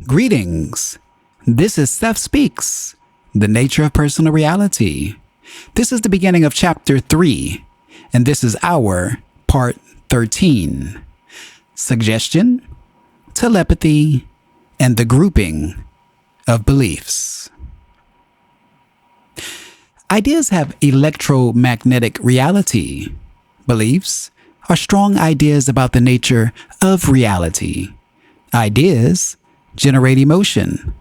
Greetings. This is Seth Speaks, the nature of personal reality. This is the beginning of chapter 3, and this is our part 13. Suggestion, telepathy, and the grouping of beliefs. Ideas have electromagnetic reality. Beliefs are strong ideas about the nature of reality. Ideas generate emotion.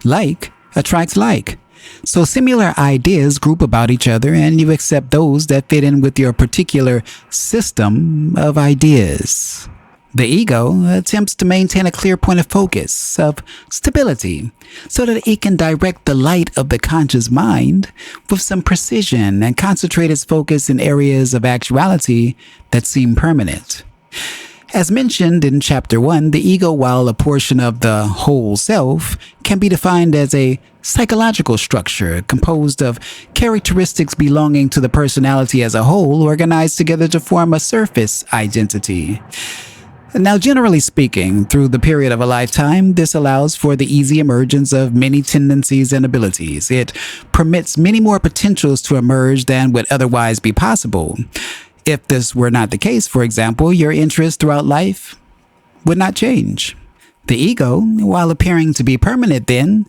Like attracts like. So similar ideas group about each other and you accept those that fit in with your particular system of ideas. The ego attempts to maintain a clear point of focus, of stability, so that it can direct the light of the conscious mind with some precision and concentrate its focus in areas of actuality that seem permanent. As mentioned in Chapter 1, the ego, while a portion of the whole self, can be defined as a psychological structure composed of characteristics belonging to the personality as a whole organized together to form a surface identity. Now, generally speaking, through the period of a lifetime, this allows for the easy emergence of many tendencies and abilities. It permits many more potentials to emerge than would otherwise be possible. If this were not the case, for example, your interest throughout life would not change. The ego, while appearing to be permanent then,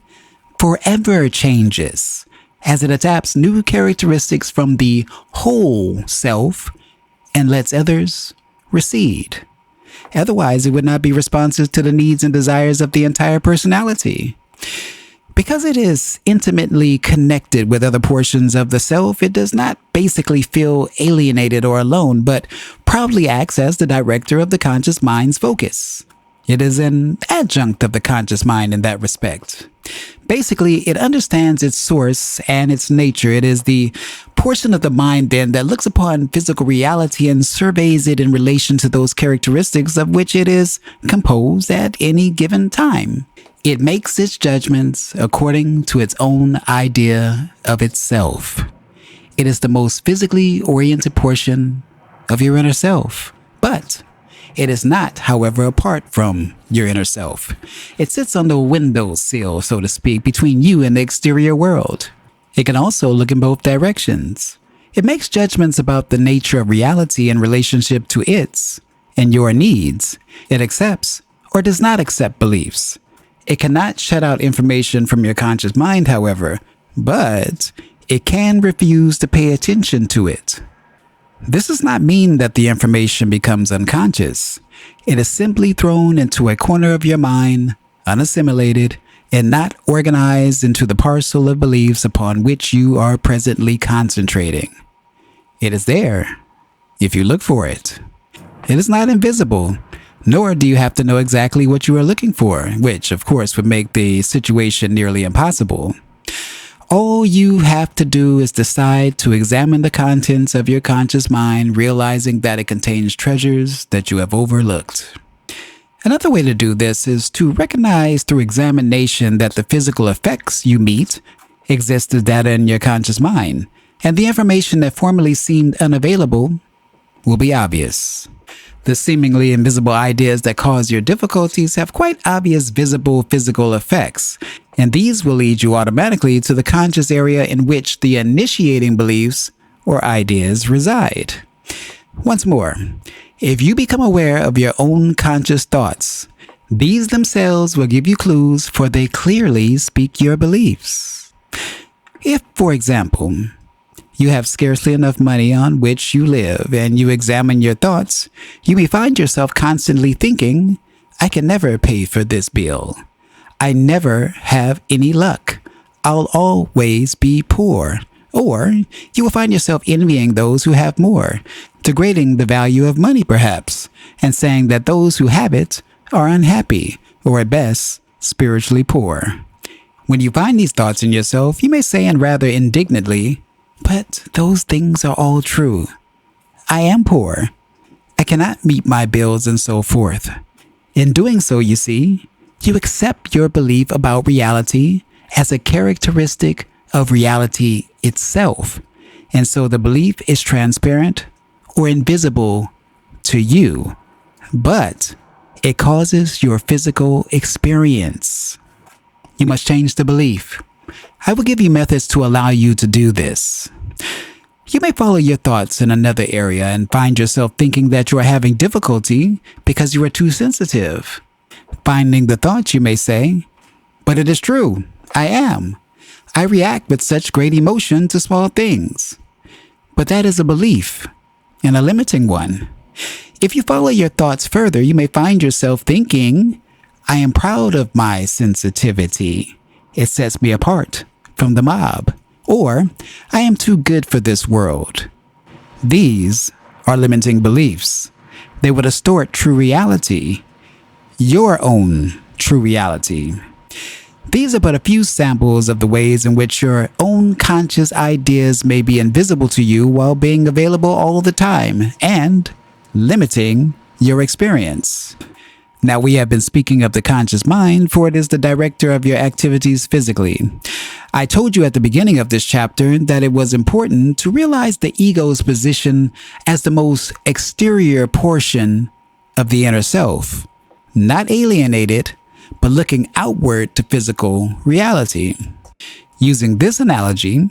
forever changes as it adapts new characteristics from the whole self and lets others recede. Otherwise, it would not be responsive to the needs and desires of the entire personality. Because it is intimately connected with other portions of the self, it does not basically feel alienated or alone, but proudly acts as the director of the conscious mind's focus. It is an adjunct of the conscious mind in that respect. Basically, it understands its source and its nature. It is the portion of the mind then that looks upon physical reality and surveys it in relation to those characteristics of which it is composed at any given time. It makes its judgments according to its own idea of itself. It is the most physically oriented portion of your inner self, but it is not, however, apart from your inner self. It sits on the windowsill, so to speak, between you and the exterior world. It can also look in both directions. It makes judgments about the nature of reality in relationship to its and your needs. It accepts or does not accept beliefs. It cannot shut out information from your conscious mind, however, but it can refuse to pay attention to it. This does not mean that the information becomes unconscious. It is simply thrown into a corner of your mind, unassimilated, and not organized into the parcel of beliefs upon which you are presently concentrating. It is there, if you look for it. It is not invisible, nor do you have to know exactly what you are looking for, which, of course, would make the situation nearly impossible. All you have to do is decide to examine the contents of your conscious mind, realizing that it contains treasures that you have overlooked. Another way to do this is to recognize through examination that the physical effects you meet exist as data in your conscious mind, and the information that formerly seemed unavailable will be obvious. The seemingly invisible ideas that cause your difficulties have quite obvious visible physical effects, and these will lead you automatically to the conscious area in which the initiating beliefs or ideas reside. Once more, if you become aware of your own conscious thoughts, these themselves will give you clues, for they clearly speak your beliefs. If, for example, you have scarcely enough money on which you live and you examine your thoughts, you may find yourself constantly thinking, I can never pay for this bill. I never have any luck. I'll always be poor. Or you will find yourself envying those who have more, degrading the value of money perhaps, and saying that those who have it are unhappy, or at best, spiritually poor. When you find these thoughts in yourself, you may say, and rather indignantly, but those things are all true. I am poor. I cannot meet my bills and so forth. In doing so, you see, you accept your belief about reality as a characteristic of reality itself. And so the belief is transparent or invisible to you, but It causes your physical experience. You must change the belief. I will give you methods to allow you to do this. You may follow your thoughts in another area and find yourself thinking that you are having difficulty because you are too sensitive. Finding the thoughts, you may say, but it is true, I am. I react with such great emotion to small things. But that is a belief, and a limiting one. If you follow your thoughts further, you may find yourself thinking, I am proud of my sensitivity. It sets me apart from the mob. Or, I am too good for this world. These are limiting beliefs. They will distort true reality, your own true reality. These are but a few samples of the ways in which your own conscious ideas may be invisible to you while being available all the time and limiting your experience. Now, we have been speaking of the conscious mind, for it is the director of your activities physically. I told you at the beginning of this chapter that it was important to realize the ego's position as the most exterior portion of the inner self, not alienated, but looking outward to physical reality. Using this analogy,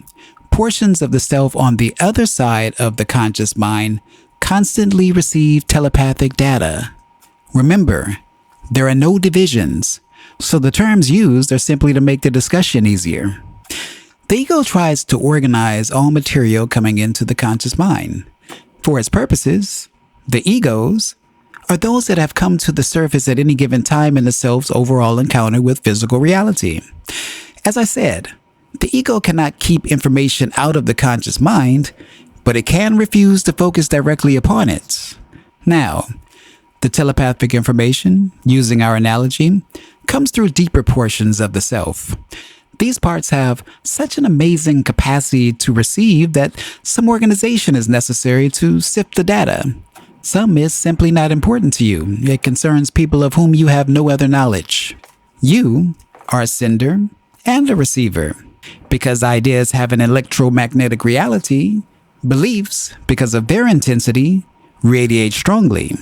portions of the self on the other side of the conscious mind constantly receive telepathic data. Remember, there are no divisions, so the terms used are simply to make the discussion easier. The ego tries to organize all material coming into the conscious mind. For its purposes, the egos are those that have come to the surface at any given time in the self's overall encounter with physical reality. As I said, the ego cannot keep information out of the conscious mind, but it can refuse to focus directly upon it. Now, the telepathic information, using our analogy, comes through deeper portions of the self. These parts have such an amazing capacity to receive that some organization is necessary to sift the data. Some is simply not important to you. It concerns people of whom you have no other knowledge. You are a sender and a receiver. Because ideas have an electromagnetic reality, beliefs, because of their intensity, radiate strongly.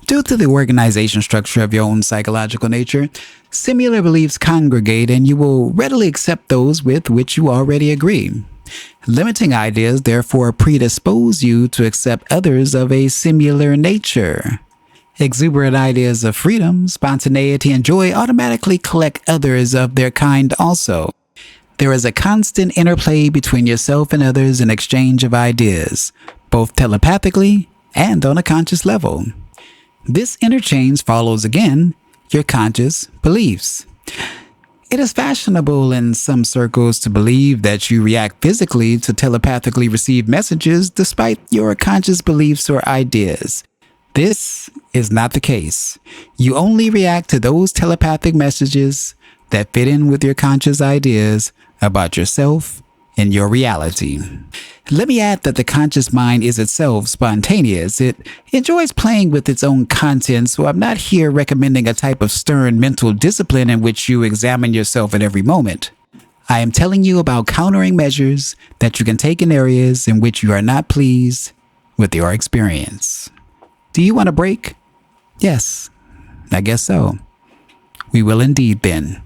Due to the organization structure of your own psychological nature, similar beliefs congregate and you will readily accept those with which you already agree. Limiting ideas therefore predispose you to accept others of a similar nature. Exuberant ideas of freedom, spontaneity, and joy automatically collect others of their kind also. There is a constant interplay between yourself and others in exchange of ideas, both telepathically and on a conscious level. This interchange follows, again, your conscious beliefs. It is fashionable in some circles to believe that you react physically to telepathically received messages despite your conscious beliefs or ideas. This is not the case. You only react to those telepathic messages that fit in with your conscious ideas about yourself and your reality. Let me add that the conscious mind is itself spontaneous. It enjoys playing with its own content, so I'm not here recommending a type of stern mental discipline in which you examine yourself at every moment. I am telling you about countering measures that you can take in areas in which you are not pleased with your experience. Do you want a break? Yes, I guess so. We will indeed then.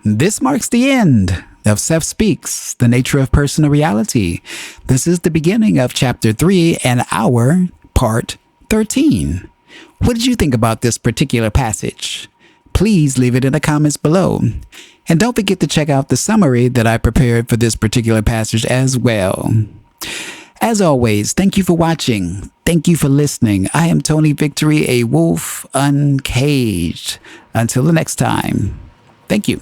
This marks the end of Seth Speaks, The Nature of Personal Reality. This is the beginning of Chapter 3 and our Part 13. What did you think about this particular passage? Please leave it in the comments below. And don't forget to check out the summary that I prepared for this particular passage as well. As always, thank you for watching. Thank you for listening. I am Tony Victory, a wolf uncaged. Until the next time, thank you.